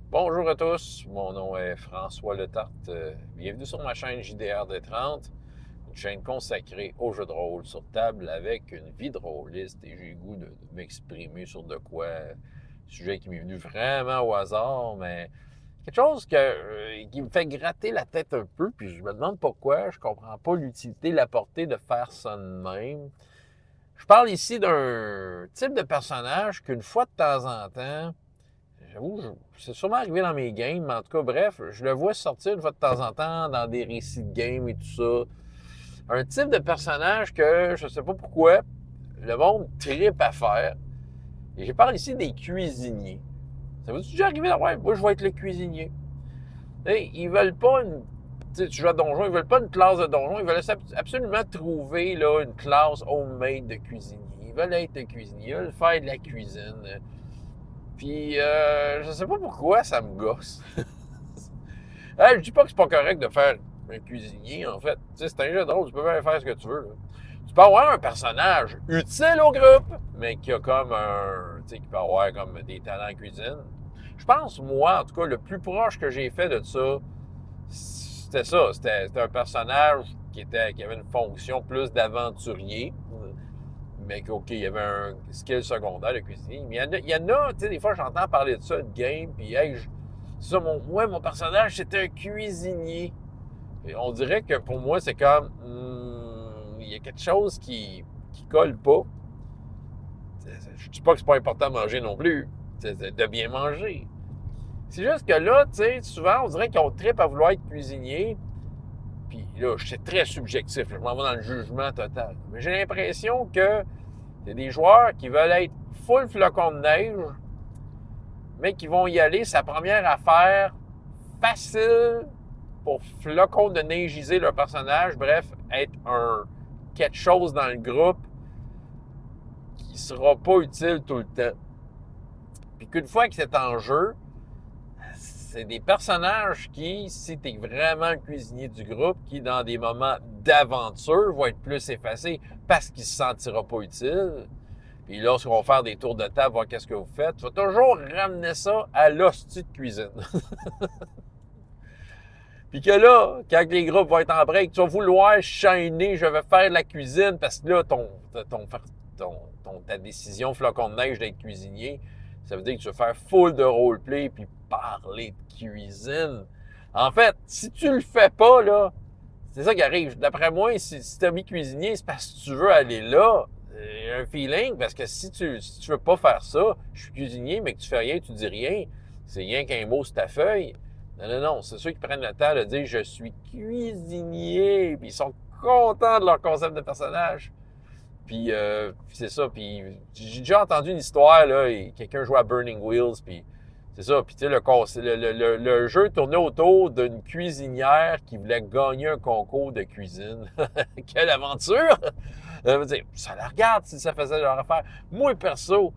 Bonjour à tous, mon nom est François Letarte. Bienvenue sur ma chaîne JDR-D30, une chaîne consacrée aux jeux de rôle sur table avec une vie de rôliste et j'ai le goût de m'exprimer sur de quoi, sujet qui m'est venu vraiment au hasard, mais quelque chose qui me fait gratter la tête un peu, puis je me demande pourquoi, je comprends pas l'utilité, la portée de faire ça de même. Je parle ici d'un type de personnage qu'une fois de temps en temps, j'avoue, c'est sûrement arrivé dans mes games, mais en tout cas, bref, je le vois sortir une fois de temps en temps dans des récits de games et tout ça. Un type de personnage que je sais pas pourquoi le monde trippe à faire. Et je parle ici des cuisiniers. Ça vous est déjà arrivé d'avoir, moi je vais être le cuisinier. Et ils veulent pas une. Tu sais, tu joues à donjon, ils veulent pas une classe de donjon, ils veulent absolument trouver là, une classe homemade de cuisinier. Ils veulent être le cuisinier, ils veulent faire de la cuisine. Puis, je sais pas pourquoi ça me gosse. Je dis pas que c'est pas correct de faire un cuisinier, en fait. Tu sais, c'est un jeu de rôle, tu peux bien faire ce que tu veux. Là. Tu peux avoir un personnage utile au groupe, mais qui a comme un. Tu sais, qui peut avoir comme des talents en cuisine. Je pense, moi, en tout cas, le plus proche que j'ai fait de ça, c'était ça. C'était un personnage qui avait une fonction plus d'aventurier. Mais OK, il y avait un skill secondaire de cuisinier. Mais il y en a tu sais, des fois, j'entends parler de ça, de game, puis hey, ça, mon personnage, c'était un cuisinier. Et on dirait que pour moi, c'est comme, il y a quelque chose qui colle pas. Je dis pas que c'est pas important de manger non plus, de bien manger. C'est juste que là, tu sais, souvent, on dirait qu'on trippe à vouloir être cuisinier, puis là, c'est très subjectif, je m'en vais dans le jugement total. Mais j'ai l'impression que c'est des joueurs qui veulent être full flocon de neige, mais qui vont y aller sa première affaire facile pour flocon de neigiser leur personnage. Bref, être quelque chose dans le groupe qui sera pas utile tout le temps. Puis qu'une fois que c'est en jeu, c'est des personnages qui, si tu es vraiment le cuisinier du groupe, qui dans des moments d'aventure vont être plus effacés parce qu'il se sentira pas utile. Puis lorsqu'on va faire des tours de table, voir qu'est-ce que vous faites, tu vas toujours ramener ça à l'hostie de cuisine. Puis que là, quand les groupes vont être en break, tu vas vouloir shiner, je vais faire de la cuisine, parce que là, ta décision flocon de neige d'être cuisinier, ça veut dire que tu vas faire full de roleplay puis parler de cuisine. En fait, si tu le fais pas, là, c'est ça qui arrive. D'après moi, si tu as mis cuisinier, c'est parce que tu veux aller là. Un feeling, parce que si tu veux pas faire ça, je suis cuisinier, mais que tu fais rien, tu dis rien, c'est rien qu'un mot sur ta feuille. Non. C'est ceux qui prennent le temps de dire je suis cuisinier, puis ils sont contents de leur concept de personnage. Puis c'est ça. Puis j'ai déjà entendu une histoire, là, et quelqu'un jouait à Burning Wheels, puis c'est ça. Puis tu sais, le jeu tournait autour d'une cuisinière qui voulait gagner un concours de cuisine. Quelle aventure! Ça la regarde si ça faisait leur affaire. Moi, perso,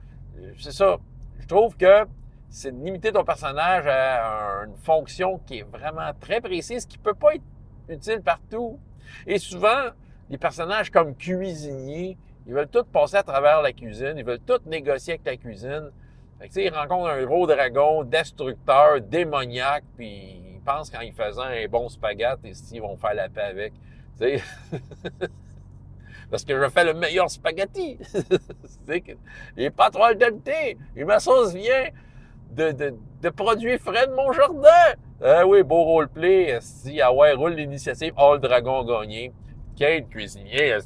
c'est ça. Je trouve que c'est de limiter ton personnage à une fonction qui est vraiment très précise, qui peut pas être utile partout. Et souvent, les personnages comme cuisiniers, ils veulent tous passer à travers la cuisine, ils veulent tous négocier avec la cuisine. Fait que, ils rencontrent un gros dragon, destructeur, démoniaque, puis ils pensent qu'en y faisant un bon spaghetti, ils vont faire la paix avec. T'sais. Parce que je fais le meilleur spaghetti. Les patrons de thé, et ma sauce vient de produits frais de mon jardin. Ah oui, beau roleplay. Si, ah ouais, roule l'initiative. Oh, le dragon a gagné. Quel cuisinier.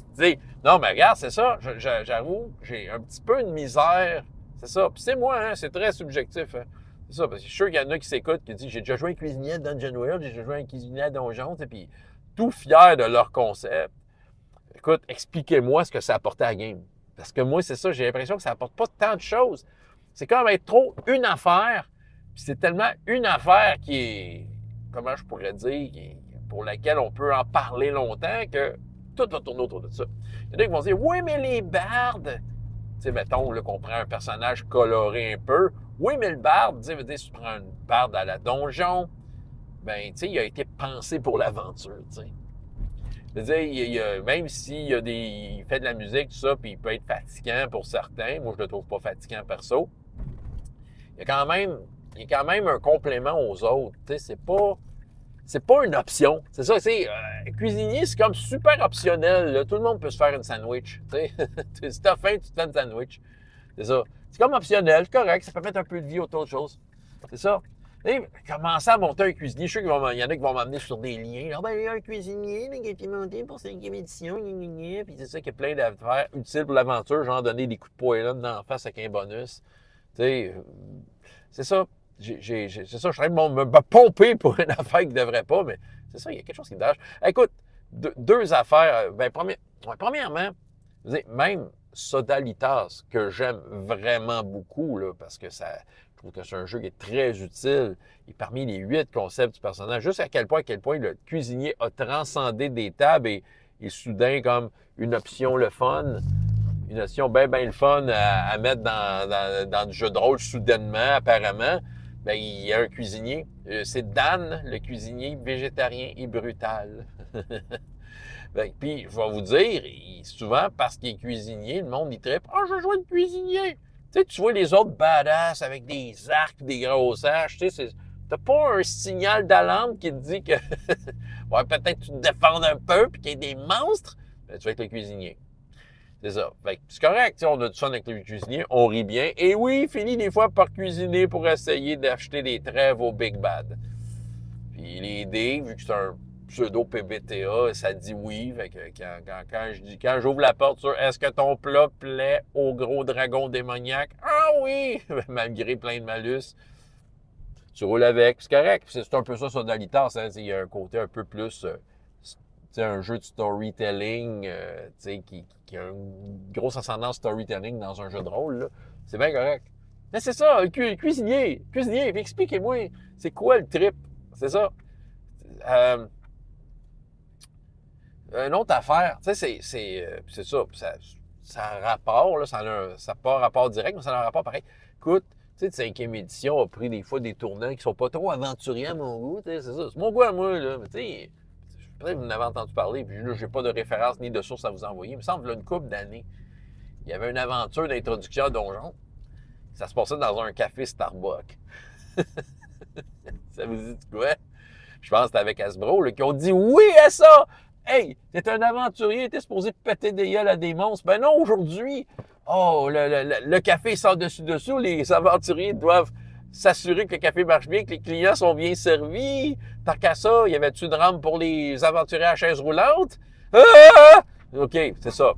Non, mais regarde, c'est ça. J'avoue, j'ai un petit peu de misère. C'est ça. Puis c'est moi, hein, c'est très subjectif. Hein. C'est ça, parce que je suis sûr qu'il y en a qui s'écoutent, qui disent j'ai déjà joué un cuisinier à Dungeon World, j'ai déjà joué un cuisinier à Donjon, puis tout fier de leur concept. Écoute, expliquez-moi ce que ça apportait à la game. Parce que moi, c'est ça, j'ai l'impression que ça apporte pas tant de choses. C'est comme être trop une affaire, puis c'est tellement une affaire qui est, comment je pourrais dire, pour laquelle on peut en parler longtemps, que tout va tourner autour de ça. Il y en a qui vont dire, oui, mais les bardes, tu sais, mettons qu'on prend un personnage coloré un peu, oui, mais le barde, tu sais, si tu prends une barde à la donjon, ben, tu sais, il a été pensé pour l'aventure, tu sais. C'est-à-dire, même il fait de la musique, tout ça, puis il peut être fatigant pour certains. Moi, je le trouve pas fatigant perso. Il y a quand même il est quand même un complément aux autres. Tu sais, c'est pas une option. C'est ça, c'est cuisinier, c'est comme super optionnel. Là. Tout le monde peut se faire une sandwich. Tu sais. Si t'as faim, tu te fais une sandwich. C'est ça. C'est comme optionnel, c'est correct. Ça peut mettre un peu de vie autour de choses. C'est ça. Et commencer à monter un cuisinier, je sais qu'il y en a qui vont m'amener sur des liens. Là, ben, il y a un cuisinier qui a été monté pour 5e édition, puis c'est ça qui est plein d'affaires utiles pour l'aventure, genre donner des coups de poêlon dans la face avec un bonus. Tu sais, c'est ça. C'est ça, je suis en train de me pomper pour une affaire qui ne devrait pas, mais c'est ça, il y a quelque chose qui me dérange. Écoute, deux affaires. Ben, premièrement, même Sodalitas, que j'aime vraiment beaucoup, là, parce que ça, je trouve que c'est un jeu qui est très utile. Et parmi les 8 concepts du personnage, juste à quel point le cuisinier a transcendé des tables et soudain comme une option le fun. Une option bien le fun à mettre dans du jeu de rôle soudainement, apparemment. Ben, il y a un cuisinier. C'est Dan, le cuisinier végétarien et brutal. Ben, puis, je vais vous dire, souvent, parce qu'il est cuisinier, le monde, il trippe. « Ah, je veux jouer de cuisinier! » Tu sais, tu vois les autres badass avec des arcs, des grosses haches, tu sais, t'as pas un signal d'alarme qui te dit que, ouais, peut-être tu te défends un peu puis qu'il y a des monstres, ben, tu vas être le cuisinier. C'est ça. Fait que c'est correct, on a du fun avec le cuisinier, on rit bien. Et oui, il finit des fois par cuisiner pour essayer d'acheter des trèves au Big Bad. Puis les dés, vu que c'est un pseudo PBTA, ça dit oui. Fait que quand j'ouvre la porte sur est-ce que ton plat plaît au gros dragon démoniaque? Ah oui! Malgré plein de malus. Tu roules avec, c'est correct. C'est un peu ça, Sodalitas. Hein? Il y a un côté un peu plus. Un jeu de storytelling qui a une grosse ascendance storytelling dans un jeu de rôle. C'est bien correct. Mais c'est ça, cuisinier, expliquez-moi, c'est quoi le trip? C'est ça. Une autre affaire, tu sais, c'est ça, ça a un rapport, là, ça n'a pas un rapport direct, mais ça a un rapport pareil. Écoute, tu sais, 5e édition a pris des fois des tournants qui sont pas trop aventuriers à mon goût, c'est ça. C'est mon goût à moi, là, mais tu sais, peut-être que vous en avez entendu parler, puis là, j'ai pas de référence ni de source à vous envoyer. Il me semble, une couple d'années, il y avait une aventure d'introduction à Donjon. Ça se passait dans un café Starbucks. Ça vous dit quoi? Je pense que c'était avec Hasbro, là, qui ont dit oui à ça! Hey, t'es un aventurier, t'es supposé péter des gueules à des monstres. Ben non, aujourd'hui, oh, le café sort dessus-dessous, les aventuriers doivent s'assurer que le café marche bien, que les clients sont bien servis. Tant qu'à ça, y avait-tu une rampe pour les aventuriers à chaise roulante? Ah! OK, c'est ça.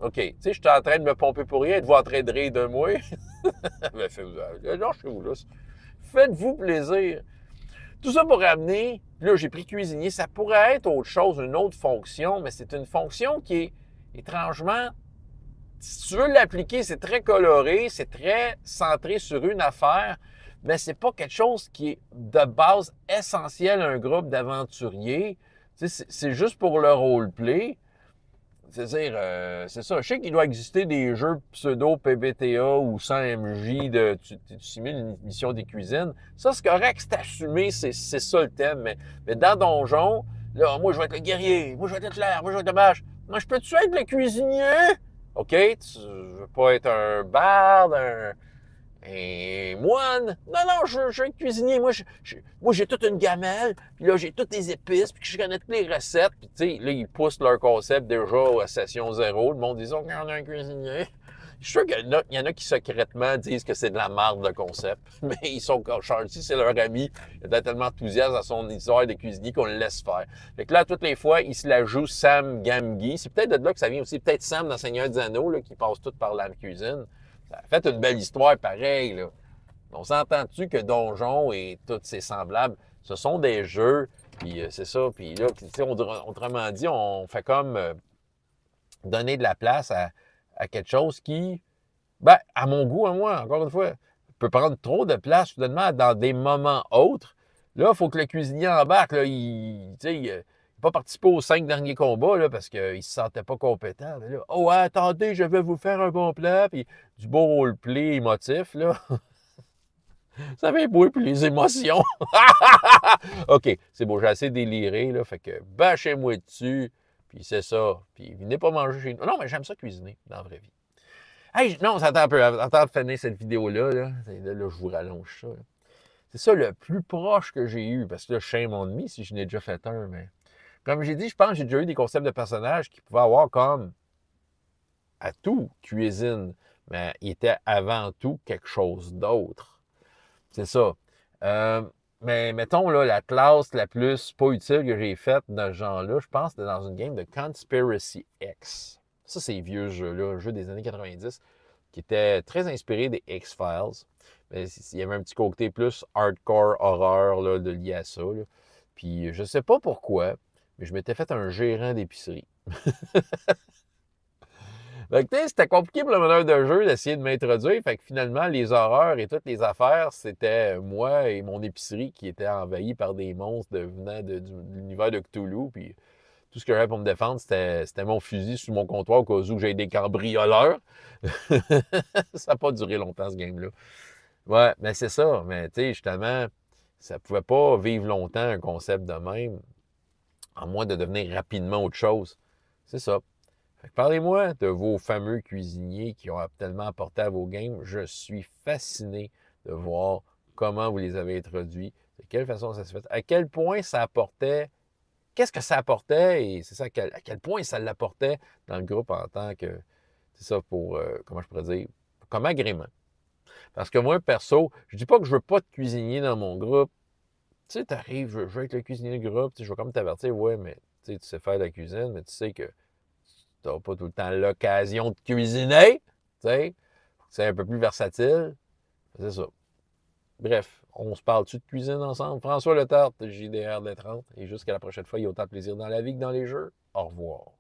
OK. Tu sais, j'étais en train de me pomper pour rien, êtes-vous en train de rire de moi? Ben, lâchez-vous, là. Faites-vous plaisir. Tout ça pour ramener, là, j'ai pris cuisinier, ça pourrait être autre chose, une autre fonction, mais c'est une fonction qui est étrangement, si tu veux l'appliquer, c'est très coloré, c'est très centré sur une affaire, mais c'est pas quelque chose qui est de base essentiel à un groupe d'aventuriers. C'est juste pour le roleplay. C'est-à-dire, c'est ça. Je sais qu'il doit exister des jeux pseudo-PBTA ou sans MJ tu simules une mission des cuisines. Ça, c'est correct, c'est assumé, c'est ça le thème. Mais dans Donjon, là, moi, je vais être le guerrier, moi, je vais être clair, moi, je vais être le mage. Moi, je peux-tu être le cuisinier? OK, tu veux pas être un barde, un moine? Non, je suis un cuisinier. Moi, j'ai toute une gamelle, puis là, j'ai toutes les épices, puis je connais toutes les recettes. Puis, tu sais, là, ils poussent leur concept déjà à session 0. Le monde dit, oh, on a un cuisinier. Je suis sûr qu'il y en a qui secrètement disent que c'est de la marde, le concept. Mais ils sont Charlie, c'est leur ami. Il est tellement enthousiaste à son histoire de cuisinier qu'on le laisse faire. Fait que là, toutes les fois, il se la joue Sam Gamgee. C'est peut-être de là que ça vient aussi. Peut-être Sam dans Seigneur des Anneaux, là, qui passe tout par la cuisine. Ça a fait une belle histoire pareille, là. On s'entend-tu que Donjon et tous ses semblables, ce sont des jeux, puis c'est ça. Puis là, autrement dit, on fait comme donner de la place à quelque chose qui, ben, à mon goût, à moi, encore une fois, peut prendre trop de place, soudainement, dans des moments autres. Là, il faut que le cuisinier embarque, là, il n'a pas participé aux 5 derniers combats, là, parce qu'il ne se sentait pas compétent. Mais là, oh, attendez, je vais vous faire un bon plat, puis du beau roleplay émotif, là. Ça fait beau, puis les émotions. OK, c'est beau, j'ai assez déliré, là, fait que bâchez-moi dessus, puis c'est ça. Puis venez pas manger chez nous. Non, mais j'aime ça cuisiner, dans la vraie vie. Hey, non, attends un peu, attends de finir cette vidéo-là, là, je vous rallonge ça. Là. C'est ça le plus proche que j'ai eu, parce que là, shame on me si je n'ai déjà fait un, mais comme j'ai dit, je pense que j'ai déjà eu des concepts de personnages qui pouvaient avoir comme à tout cuisine, mais il était avant tout quelque chose d'autre. C'est ça. Euh, mais mettons, là, la classe la plus pas utile que j'ai faite dans ce genre-là, je pense que c'était dans une game de Conspiracy X. Ça, c'est vieux jeux-là, un jeu des années 90, qui était très inspiré des X-Files. Mais il y avait un petit côté plus hardcore horreur là, de lié à ça. Là. Puis je sais pas pourquoi, mais je m'étais fait un gérant d'épicerie. Fait que, c'était compliqué pour le meneur de jeu d'essayer de m'introduire. Fait que finalement, les horreurs et toutes les affaires, c'était moi et mon épicerie qui étaient envahis par des monstres venant de l'univers de Cthulhu. Puis tout ce que j'avais pour me défendre, c'était mon fusil sous mon comptoir au cas où j'ai des cambrioleurs. Ça n'a pas duré longtemps, ce game-là. Ouais, mais c'est ça. Mais tu sais, justement, ça pouvait pas vivre longtemps un concept de même, à moins de devenir rapidement autre chose. C'est ça. Parlez-moi de vos fameux cuisiniers qui ont tellement apporté à vos games. Je suis fasciné de voir comment vous les avez introduits, de quelle façon ça se fait, à quel point ça apportait, qu'est-ce que ça apportait et c'est ça, à quel point ça l'apportait dans le groupe en tant que, c'est ça, pour, comment je pourrais dire, comme agrément. Parce que moi, perso, je dis pas que je veux pas de cuisinier dans mon groupe. Tu sais, t'arrives, je veux être le cuisinier du groupe, tu sais, je vais comme t'avertir, ouais, mais tu sais, tu sais faire de la cuisine, mais tu sais que tu n'auras pas tout le temps l'occasion de cuisiner, tu sais, c'est un peu plus versatile, c'est ça. Bref, on se parle-tu de cuisine ensemble? François Letarte, JDR des 30, et jusqu'à la prochaine fois, il y a autant de plaisir dans la vie que dans les jeux. Au revoir.